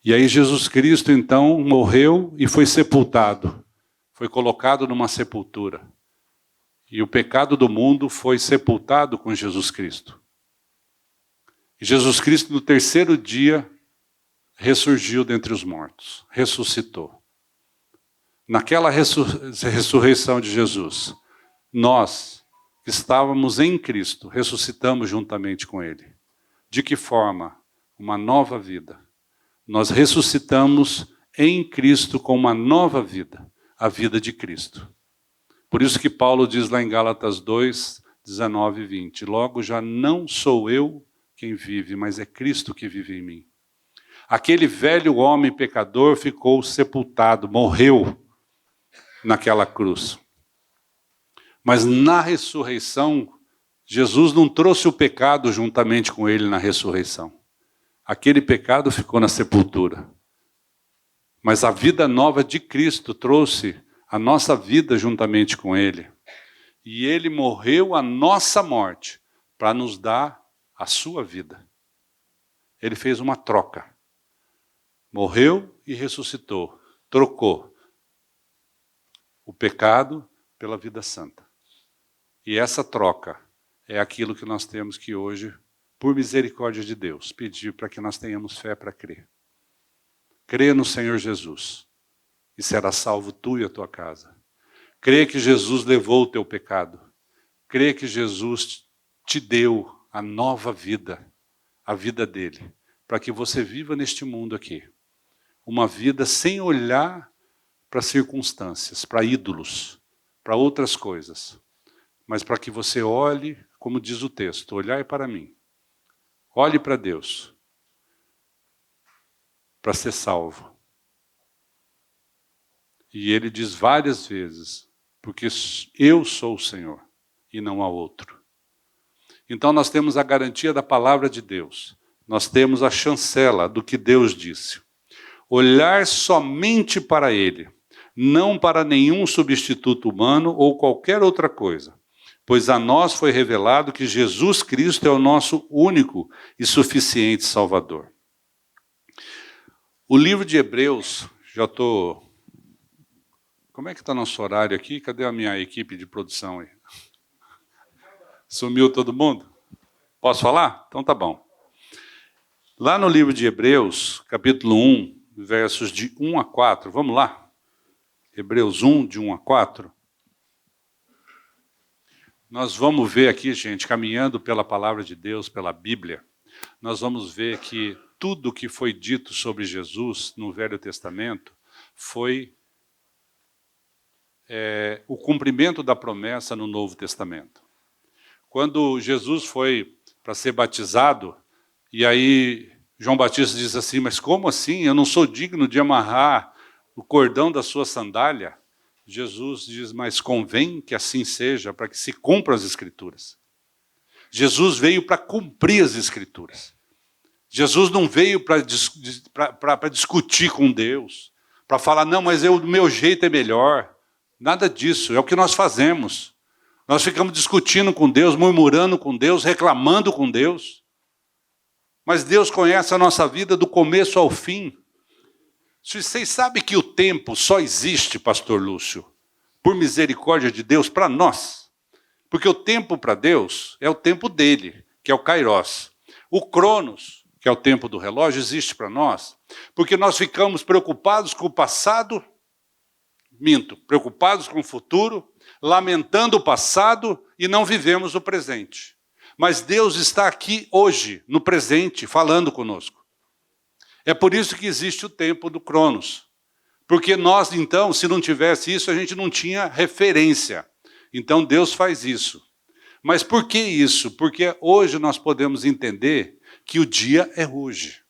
E aí Jesus Cristo, então, morreu e foi sepultado. Foi colocado numa sepultura. E o pecado do mundo foi sepultado com Jesus Cristo. E Jesus Cristo, no terceiro dia, ressurgiu dentre os mortos. Ressuscitou. Naquela ressurreição de Jesus, nós, que estávamos em Cristo, ressuscitamos juntamente com Ele. De que forma? Uma nova vida. Nós ressuscitamos em Cristo com uma nova vida, a vida de Cristo. Por isso que Paulo diz lá em Gálatas 2, 19 e 20, logo já não sou eu quem vive, mas é Cristo que vive em mim. Aquele velho homem pecador ficou sepultado, morreu naquela cruz. Mas na ressurreição, Jesus não trouxe o pecado juntamente com ele na ressurreição. Aquele pecado ficou na sepultura. Mas a vida nova de Cristo trouxe a nossa vida juntamente com ele. E ele morreu a nossa morte para nos dar a sua vida. Ele fez uma troca. Morreu e ressuscitou. Trocou o pecado pela vida santa. E essa troca é aquilo que nós temos que hoje, por misericórdia de Deus, pedir para que nós tenhamos fé para crer. Crê no Senhor Jesus e será salvo tu e a tua casa. Crê que Jesus levou o teu pecado. Crê que Jesus te deu a nova vida, a vida dele, para que você viva neste mundo aqui. Uma vida sem olhar para circunstâncias, para ídolos, para outras coisas. Mas para que você olhe, como diz o texto, olhai para mim. Olhe para Deus, para ser salvo. E ele diz várias vezes, porque eu sou o Senhor e não há outro. Então nós temos a garantia da palavra de Deus. Nós temos a chancela do que Deus disse. Olhar somente para Ele, não para nenhum substituto humano ou qualquer outra coisa. Pois a nós foi revelado que Jesus Cristo é o nosso único e suficiente Salvador. O livro de Hebreus, já estou... Como é que está nosso horário aqui? Cadê a minha equipe de produção aí? Sumiu todo mundo? Posso falar? Então tá bom. Lá no livro de Hebreus, capítulo 1, versos de 1 a 4, vamos lá? Hebreus 1, de 1 a 4. Nós vamos ver aqui, gente, caminhando pela palavra de Deus, pela Bíblia, nós vamos ver que tudo que foi dito sobre Jesus no Velho Testamento foi o cumprimento da promessa no Novo Testamento. Quando Jesus foi para ser batizado, e aí João Batista diz assim, mas como assim? Eu não sou digno de amarrar o cordão da sua sandália. Jesus diz, mas convém que assim seja, para que se cumpra as Escrituras. Jesus veio para cumprir as Escrituras. Jesus não veio para discutir com Deus, para falar, não, mas do meu jeito é melhor. Nada disso, é o que nós fazemos. Nós ficamos discutindo com Deus, murmurando com Deus, reclamando com Deus. Mas Deus conhece a nossa vida do começo ao fim. Vocês sabem que o tempo só existe, pastor Lúcio, por misericórdia de Deus para nós. Porque o tempo para Deus é o tempo dele, que é o Kairos. O Cronos, que é o tempo do relógio, existe para nós, porque nós ficamos preocupados com o passado, preocupados com o futuro, lamentando o passado e não vivemos o presente. Mas Deus está aqui hoje, no presente, falando conosco. É por isso que existe o tempo do Cronos. Porque nós, então, se não tivesse isso, a gente não tinha referência. Então Deus faz isso. Mas por que isso? Porque hoje nós podemos entender que o dia é hoje.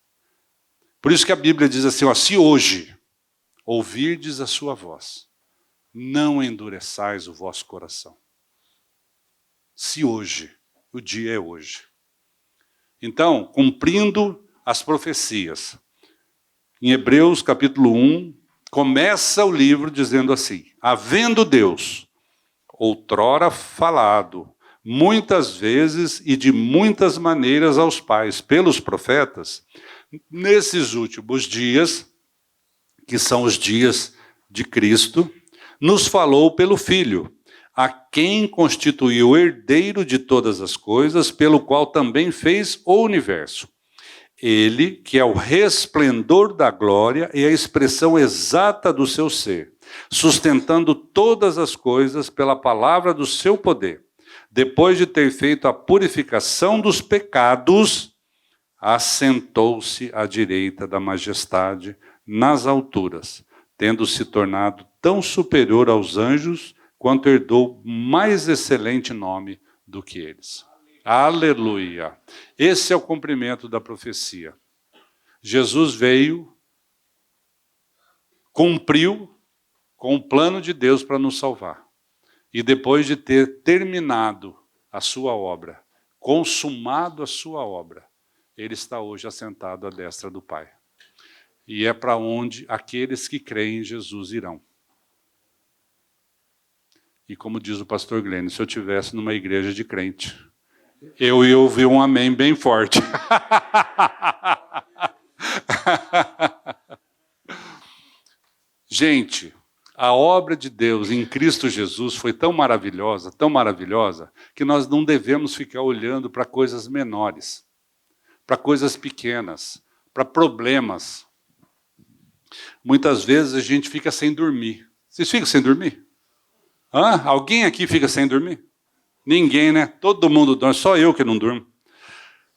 Por isso que a Bíblia diz assim, ó, se hoje ouvirdes a sua voz, não endureçais o vosso coração. Se hoje, o dia é hoje. Então, cumprindo as profecias, em Hebreus capítulo 1, começa o livro dizendo assim, havendo Deus outrora falado, muitas vezes e de muitas maneiras aos pais, pelos profetas, nesses últimos dias, que são os dias de Cristo, nos falou pelo Filho, a quem constituiu o herdeiro de todas as coisas, pelo qual também fez o universo. Ele, que é o resplendor da glória e a expressão exata do seu ser, sustentando todas as coisas pela palavra do seu poder. Depois de ter feito a purificação dos pecados, assentou-se à direita da majestade nas alturas, tendo se tornado tão superior aos anjos, quanto herdou mais excelente nome do que eles. Aleluia! Esse é o cumprimento da profecia. Jesus veio, cumpriu com o plano de Deus para nos salvar. E depois de ter terminado a sua obra, consumado a sua obra, ele está hoje assentado à destra do Pai. E é para onde aqueles que creem em Jesus irão. E como diz o pastor Glenn, se eu estivesse numa igreja de crente, eu ia ouvir um amém bem forte. Gente, a obra de Deus em Cristo Jesus foi tão maravilhosa, que nós não devemos ficar olhando para coisas menores, para coisas pequenas, para problemas. Muitas vezes a gente fica sem dormir. Vocês ficam sem dormir? Alguém aqui fica sem dormir? Ninguém, né? Todo mundo dorme, só eu que não durmo.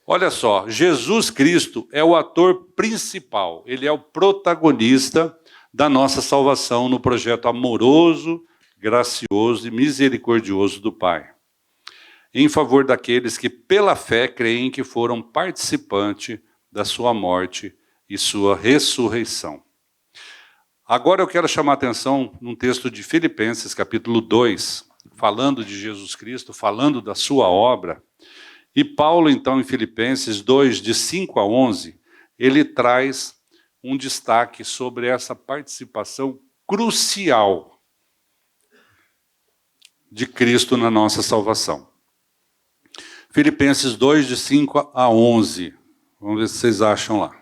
Olha só, Jesus Cristo é o ator principal, ele é o protagonista da nossa salvação no projeto amoroso, gracioso e misericordioso do Pai, em favor daqueles que pela fé creem que foram participantes da sua morte e sua ressurreição. Agora eu quero chamar a atenção num texto de Filipenses, capítulo 2, falando de Jesus Cristo, falando da sua obra. E Paulo, então, em Filipenses 2, de 5 a 11, ele traz um destaque sobre essa participação crucial de Cristo na nossa salvação. Filipenses 2, de 5 a 11. Vamos ver se vocês acham lá.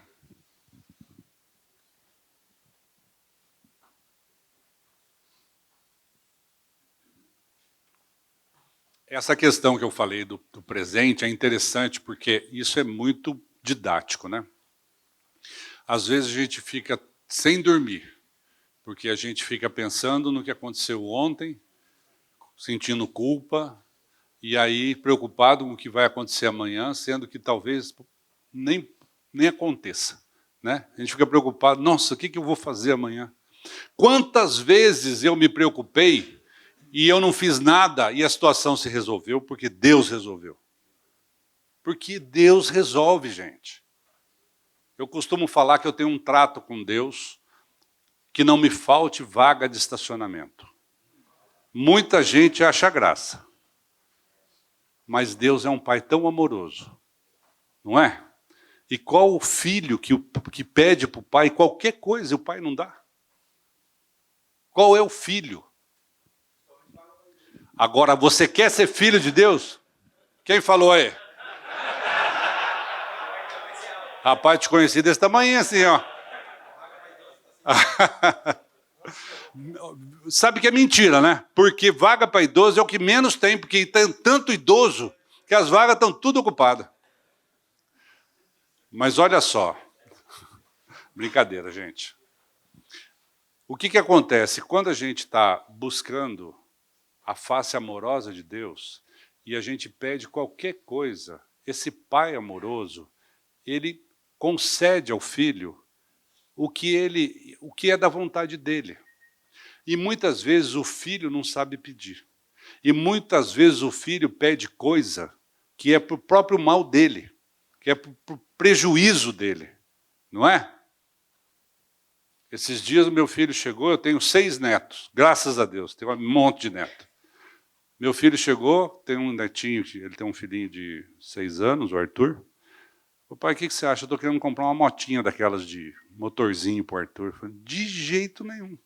Essa questão que eu falei do presente é interessante porque isso é muito didático, né? Às vezes a gente fica sem dormir, porque a gente fica pensando no que aconteceu ontem, sentindo culpa, e aí preocupado com o que vai acontecer amanhã, sendo que talvez nem aconteça, né? A gente fica preocupado, nossa, o que eu vou fazer amanhã? Quantas vezes eu me preocupei e eu não fiz nada e a situação se resolveu porque Deus resolveu. Porque Deus resolve, gente. Eu costumo falar que eu tenho um trato com Deus que não me falte vaga de estacionamento. Muita gente acha graça. Mas Deus é um pai tão amoroso, não é? E qual o filho que pede para o pai qualquer coisa e o pai não dá? Qual é o filho Agora, você quer ser filho de Deus? Quem falou aí? Rapaz, te conheci desse tamanho assim, ó. Sabe que é mentira, né? Porque vaga para idoso é o que menos tem, porque tem tanto idoso que as vagas estão tudo ocupadas. Mas olha só. Brincadeira, gente. O que acontece? Quando a gente está buscando a face amorosa de Deus e a gente pede qualquer coisa, esse Pai amoroso, ele concede ao Filho o que é da vontade dele. E muitas vezes o filho não sabe pedir. E muitas vezes o filho pede coisa que é para o próprio mal dele, que é para o prejuízo dele, não é? Esses dias o meu filho chegou, eu tenho 6 netos, graças a Deus, tenho um monte de neto. Meu filho chegou, tem um netinho, ele tem um filhinho de 6 anos, o Arthur. Pai, o que você acha? Eu estou querendo comprar uma motinha daquelas de motorzinho para o Arthur. Eu falei, de jeito nenhum.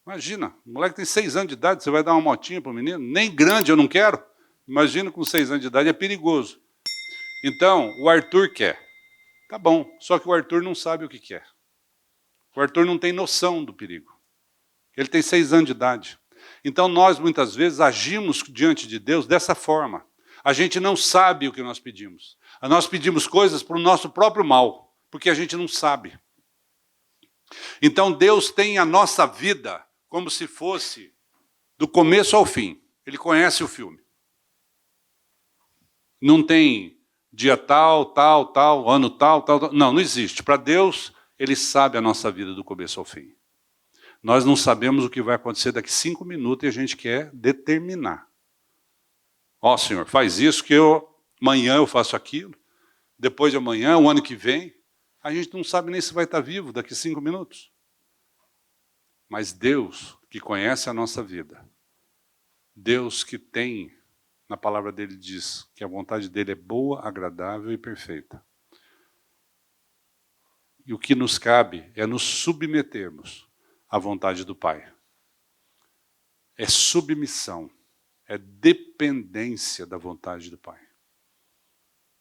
Imagina, o moleque tem 6 anos de idade, você vai dar uma motinha para o menino? Nem grande eu não quero. Imagina com 6 anos de idade, é perigoso. Então, o Arthur quer. Tá bom, só que o Arthur não sabe o que quer. O Arthur não tem noção do perigo. Ele tem 6 anos de idade. Então, nós, muitas vezes, agimos diante de Deus dessa forma. A gente não sabe o que nós pedimos. Nós pedimos coisas para o nosso próprio mal, porque a gente não sabe. Então, Deus tem a nossa vida como se fosse do começo ao fim. Ele conhece o filme. Não tem dia tal, tal, tal, ano tal, tal, tal. Não existe. Para Deus, Ele sabe a nossa vida do começo ao fim. Nós não sabemos o que vai acontecer daqui 5 minutos e a gente quer determinar. Ó, Senhor, faz isso que amanhã eu faço aquilo, depois de amanhã, o ano que vem. A gente não sabe nem se vai estar vivo daqui 5 minutos. Mas Deus, que conhece a nossa vida, Deus que tem, na palavra dele diz, que a vontade dele é boa, agradável e perfeita. E o que nos cabe é nos submetermos à vontade do Pai. É submissão, é dependência da vontade do Pai.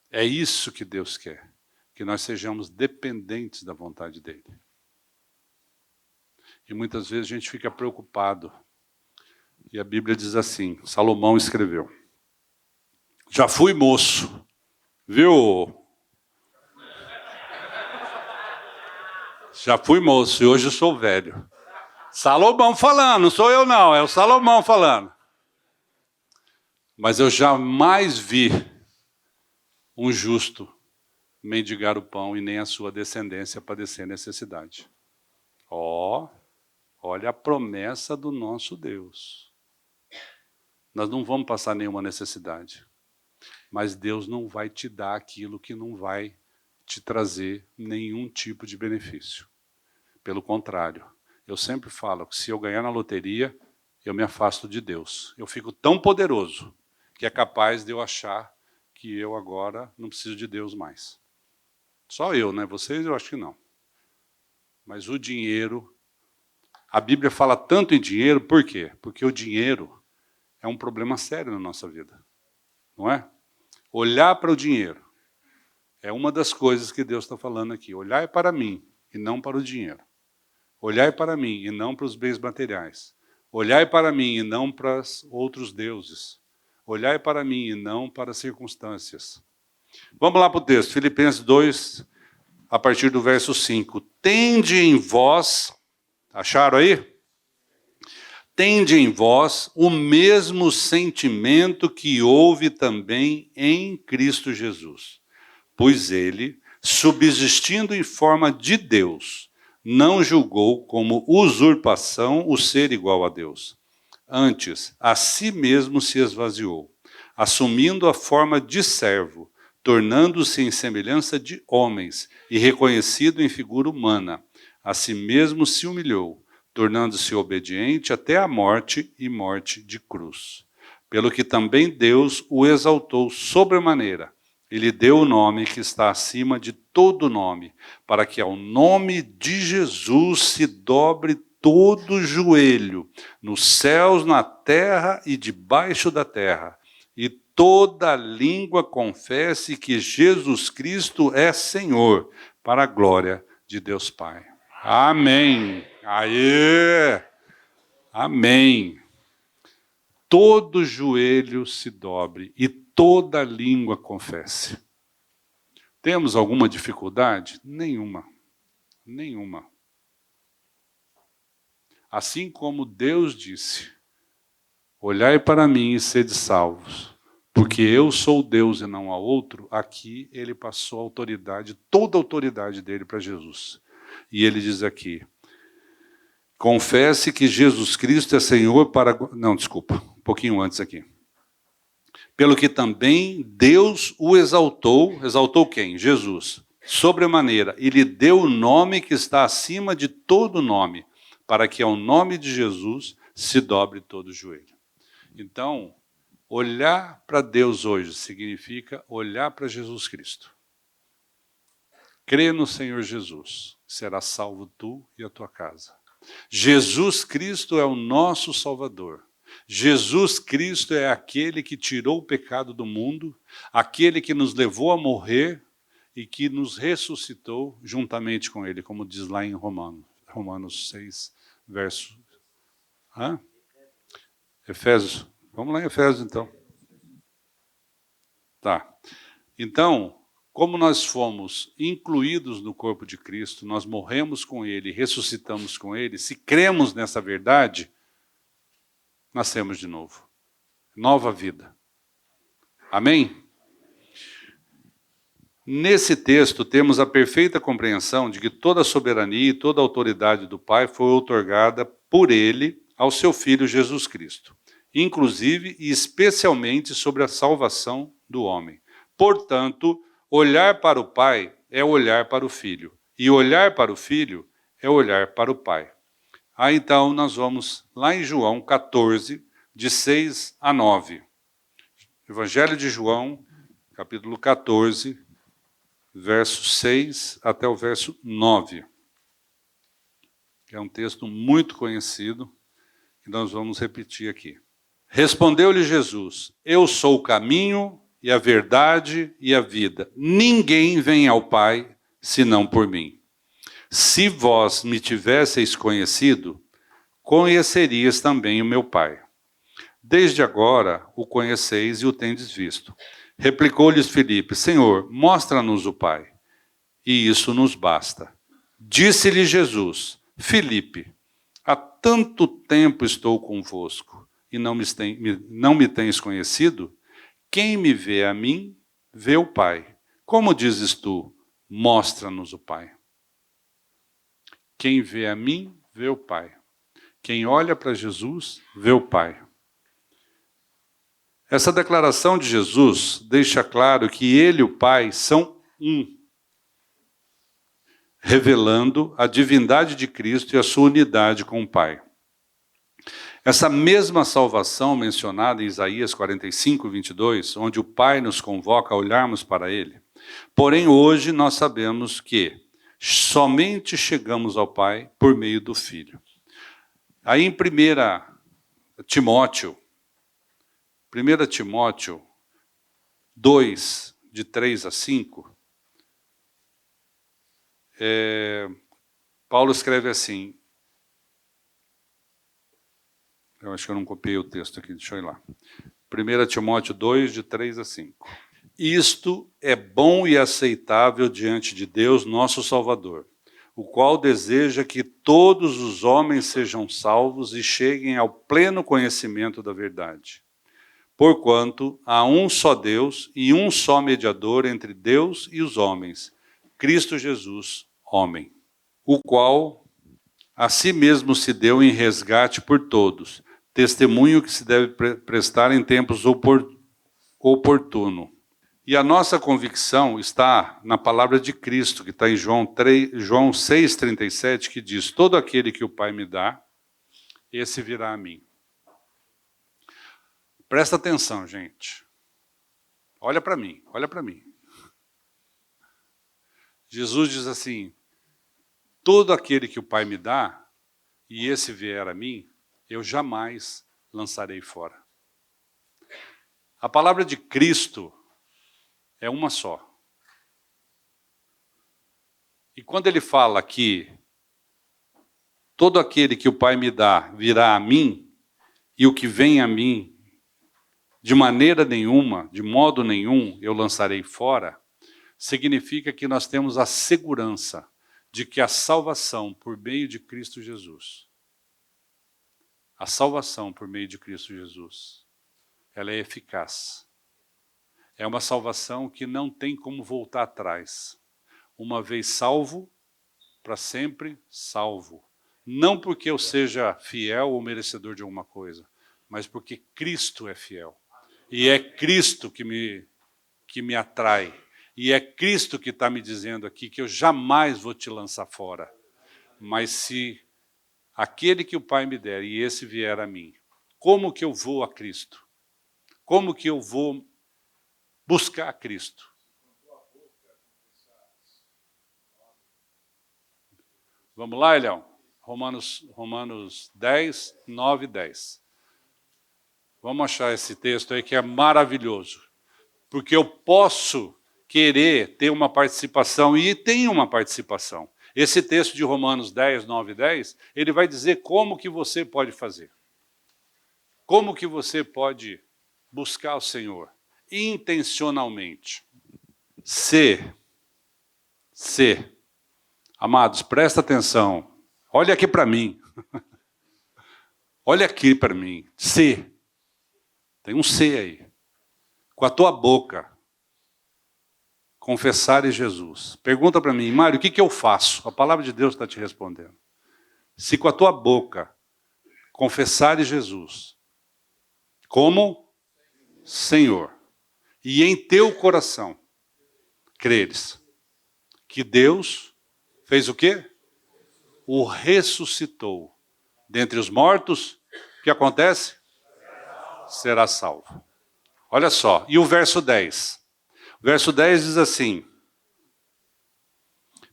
É isso que Deus quer, que nós sejamos dependentes da vontade dele. E muitas vezes a gente fica preocupado. E a Bíblia diz assim, Salomão escreveu, já fui moço, viu? Já fui moço e hoje sou velho. Salomão falando, não sou eu não, é o Salomão falando. Mas eu jamais vi um justo mendigar o pão e nem a sua descendência padecer necessidade. Olha a promessa do nosso Deus. Nós não vamos passar nenhuma necessidade. Mas Deus não vai te dar aquilo que não vai te trazer nenhum tipo de benefício. Pelo contrário, eu sempre falo que se eu ganhar na loteria, eu me afasto de Deus. Eu fico tão poderoso que é capaz de eu achar que eu agora não preciso de Deus mais. Só eu, né? Vocês eu acho que não. Mas o dinheiro, a Bíblia fala tanto em dinheiro, por quê? Porque o dinheiro é um problema sério na nossa vida, não é? Olhar para o dinheiro é uma das coisas que Deus está falando aqui. Olhar para mim e não para o dinheiro. Olhar para mim e não para os bens materiais. Olhar para mim e não para os outros deuses. Olhar para mim e não para as circunstâncias. Vamos lá para o texto, Filipenses 2, a partir do verso 5. Tende em vós, acharam aí? Tende em vós o mesmo sentimento que houve também em Cristo Jesus. Pois ele, subsistindo em forma de Deus, não julgou como usurpação o ser igual a Deus. Antes, a si mesmo se esvaziou, assumindo a forma de servo, tornando-se em semelhança de homens e reconhecido em figura humana. A si mesmo se humilhou, tornando-se obediente até a morte e morte de cruz. Pelo que também Deus o exaltou sobremaneira, e lhe deu o nome que está acima de todo nome, para que ao nome de Jesus se dobre todo joelho, nos céus, na terra e debaixo da terra, e toda língua confesse que Jesus Cristo é Senhor, para a glória de Deus Pai. Amém. Aê! Amém. Todo joelho se dobre e toda língua confesse. Temos alguma dificuldade? Nenhuma. Nenhuma. Assim como Deus disse, olhai para mim e sede salvos, porque eu sou Deus e não há outro, aqui ele passou a autoridade, toda a autoridade dele para Jesus. E ele diz aqui, confesse que Jesus Cristo é Senhor para... Não, desculpa, um pouquinho antes aqui. Pelo que também Deus o exaltou, exaltou quem? Jesus, sobremaneira, e lhe deu o nome que está acima de todo nome, para que ao nome de Jesus se dobre todo o joelho. Então, olhar para Deus hoje significa olhar para Jesus Cristo. Crê no Senhor Jesus, será salvo tu e a tua casa. Jesus Cristo é o nosso Salvador. Jesus Cristo é aquele que tirou o pecado do mundo, aquele que nos levou a morrer e que nos ressuscitou juntamente com ele, como diz lá em Romanos 6, verso... Efésios. Vamos lá em Efésios, então. Tá. Então, como nós fomos incluídos no corpo de Cristo, nós morremos com ele, ressuscitamos com ele, se cremos nessa verdade, nascemos de novo. Nova vida. Amém? Nesse texto, temos a perfeita compreensão de que toda a soberania e toda a autoridade do Pai foi outorgada por ele ao seu Filho Jesus Cristo, inclusive e especialmente sobre a salvação do homem. Portanto, olhar para o Pai é olhar para o Filho, e olhar para o Filho é olhar para o Pai. Então, nós vamos lá em João 14, de 6 a 9. Evangelho de João, capítulo 14, verso 6 até o verso 9. É um texto muito conhecido, que nós vamos repetir aqui. Respondeu-lhe Jesus, eu sou o caminho e a verdade e a vida. Ninguém vem ao Pai, senão por mim. Se vós me tivesseis conhecido, conhecerias também o meu Pai. Desde agora o conheceis e o tendes visto. Replicou-lhes Filipe, Senhor, mostra-nos o Pai, e isso nos basta. Disse-lhe Jesus, Filipe, há tanto tempo estou convosco, e não me tens conhecido? Quem me vê a mim, vê o Pai. Como dizes tu, mostra-nos o Pai? Quem vê a mim, vê o Pai. Quem olha para Jesus, vê o Pai. Essa declaração de Jesus deixa claro que ele e o Pai são um, revelando a divindade de Cristo e a sua unidade com o Pai. Essa mesma salvação mencionada em Isaías 45, 22, onde o Pai nos convoca a olharmos para ele. Porém, hoje nós sabemos que somente chegamos ao Pai por meio do Filho. Aí em 1 Timóteo 2, de 3 a 5, Paulo escreve assim, eu acho que eu não copiei o texto aqui, deixa eu ir lá. 1 Timóteo 2, de 3 a 5. Isto é bom e aceitável diante de Deus, nosso Salvador, o qual deseja que todos os homens sejam salvos e cheguem ao pleno conhecimento da verdade. Porquanto há um só Deus e um só mediador entre Deus e os homens, Cristo Jesus, homem, o qual a si mesmo se deu em resgate por todos, testemunho que se deve prestar em tempos oportuno. E a nossa convicção está na palavra de Cristo, que está em João 6,37, que diz, todo aquele que o Pai me dá, esse virá a mim. Presta atenção, gente. Olha para mim, olha para mim. Jesus diz assim, todo aquele que o Pai me dá, e esse vier a mim, eu jamais lançarei fora. A palavra de Cristo é uma só. E quando ele fala que todo aquele que o Pai me dá virá a mim, e o que vem a mim, de maneira nenhuma, de modo nenhum, eu lançarei fora, significa que nós temos a segurança de que a salvação por meio de Cristo Jesus, a salvação por meio de Cristo Jesus, ela é eficaz. É uma salvação que não tem como voltar atrás. Uma vez salvo, para sempre salvo. Não porque eu seja fiel ou merecedor de alguma coisa, mas porque Cristo é fiel. E é Cristo que me atrai. E é Cristo que está me dizendo aqui que eu jamais vou te lançar fora. Mas se aquele que o Pai me der e esse vier a mim, como que eu vou a Cristo? Como que eu vou buscar a Cristo? Vamos lá, Elião? Romanos 10, 9 e 10. Vamos achar esse texto aí que é maravilhoso. Porque eu posso querer ter uma participação, e tenho uma participação. Esse texto de Romanos 10, 9 e 10, ele vai dizer como que você pode fazer. Como que você pode buscar o Senhor intencionalmente. Amados, presta atenção. Olha aqui para mim. Olha aqui para mim. Tem um C aí. Com a tua boca, confessares Jesus. Pergunta para mim, Mário, o que eu faço? A palavra de Deus está te respondendo. Se com a tua boca confessares Jesus como Senhor, e em teu coração creres que Deus fez o quê? O ressuscitou dentre os mortos, o que acontece? Será salvo. Olha só, e o verso 10? O verso 10 diz assim: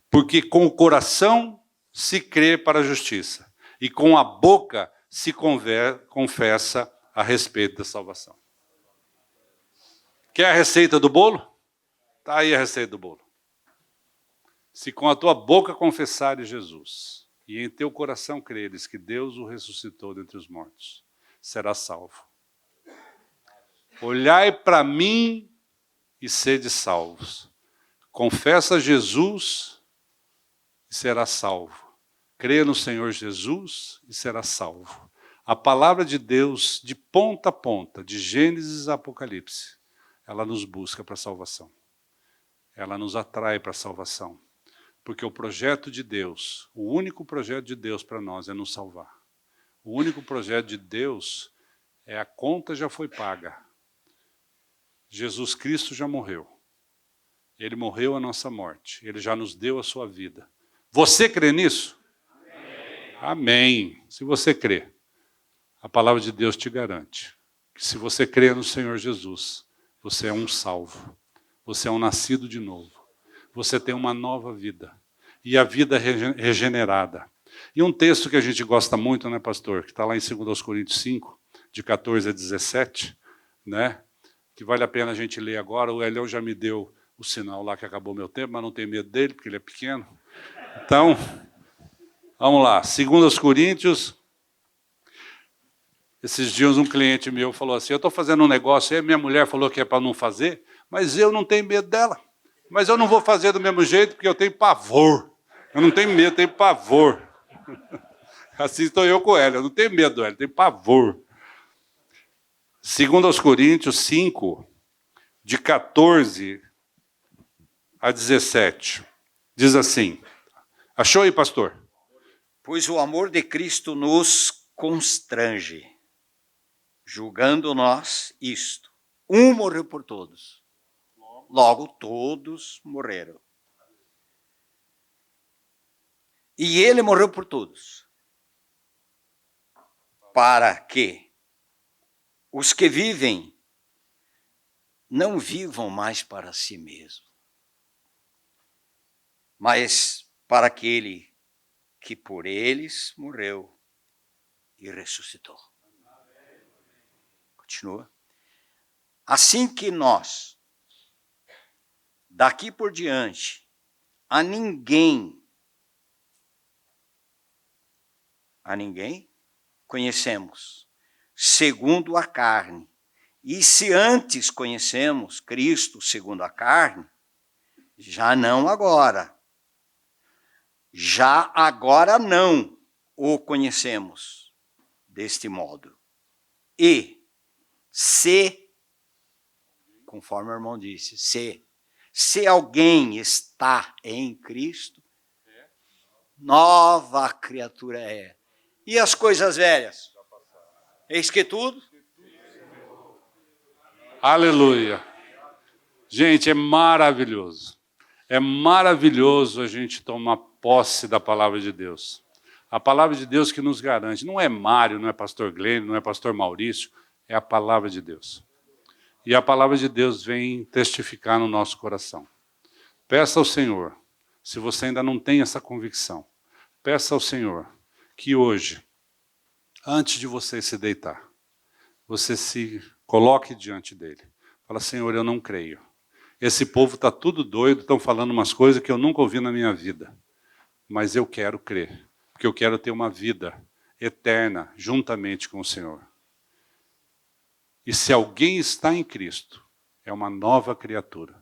porque com o coração se crê para a justiça, e com a boca se confessa a respeito da salvação. Quer a receita do bolo? Está aí a receita do bolo. Se com a tua boca confessares Jesus, e em teu coração creres que Deus o ressuscitou dentre os mortos, serás salvo. Olhai para mim e sede salvos. Confessa Jesus e será salvo. Crê no Senhor Jesus e será salvo. A palavra de Deus, de ponta a ponta, de Gênesis a Apocalipse, ela nos busca para a salvação. Ela nos atrai para a salvação. Porque o projeto de Deus, o único projeto de Deus para nós é nos salvar. O único projeto de Deus é a conta já foi paga. Jesus Cristo já morreu. Ele morreu a nossa morte. Ele já nos deu a sua vida. Você crê nisso? Amém. Amém. Se você crê, a palavra de Deus te garante que se você crê no Senhor Jesus, você é um salvo. Você é um nascido de novo. Você tem uma nova vida. E a vida regenerada. E um texto que a gente gosta muito, né, pastor? Que está lá em 2 Coríntios 5, de 14 a 17, né? Que vale a pena a gente ler agora. O Elião já me deu o sinal lá que acabou meu tempo, mas não tenho medo dele, porque ele é pequeno. Então, vamos lá. 2 Coríntios. Esses dias um cliente meu falou assim, eu estou fazendo um negócio aí, minha mulher falou que é para não fazer, mas eu não tenho medo dela. Mas eu não vou fazer do mesmo jeito, porque eu tenho pavor. Eu não tenho medo, eu tenho pavor. Assim estou eu com ela, eu não tenho medo dela, eu tenho pavor. 2 Coríntios 5, de 14 a 17, diz assim, achou aí, pastor? Pois o amor de Cristo nos constrange, julgando nós isto. Um morreu por todos, logo todos morreram. E ele morreu por todos, para que os que vivem não vivam mais para si mesmo, mas para aquele que por eles morreu e ressuscitou. Continua. Assim que nós, daqui por diante, a ninguém conhecemos segundo a carne. E se antes conhecemos Cristo segundo a carne, já não agora. Já agora não o conhecemos deste modo. E se, conforme o irmão disse, se alguém está em Cristo, nova criatura é. E as coisas velhas? Eis que tudo. Aleluia. Gente, é maravilhoso. É maravilhoso a gente tomar posse da palavra de Deus. A palavra de Deus que nos garante. Não é Mário, não é pastor Glênio, não é pastor Maurício. É a palavra de Deus. E a palavra de Deus vem testificar no nosso coração. Peça ao Senhor, se você ainda não tem essa convicção, peça ao Senhor que hoje, antes de você se deitar, você se coloque diante dele. Fala, Senhor, eu não creio. Esse povo está tudo doido, estão falando umas coisas que eu nunca ouvi na minha vida. Mas eu quero crer, porque eu quero ter uma vida eterna juntamente com o Senhor. E se alguém está em Cristo, é uma nova criatura.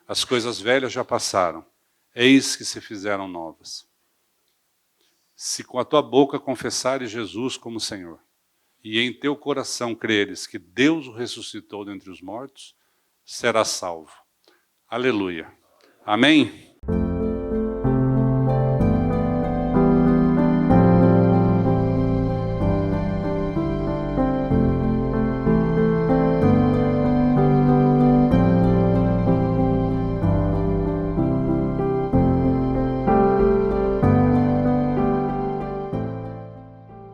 As coisas velhas já passaram, eis que se fizeram novas. Se com a tua boca confessares Jesus como Senhor, e em teu coração creres que Deus o ressuscitou dentre os mortos, serás salvo. Aleluia. Amém?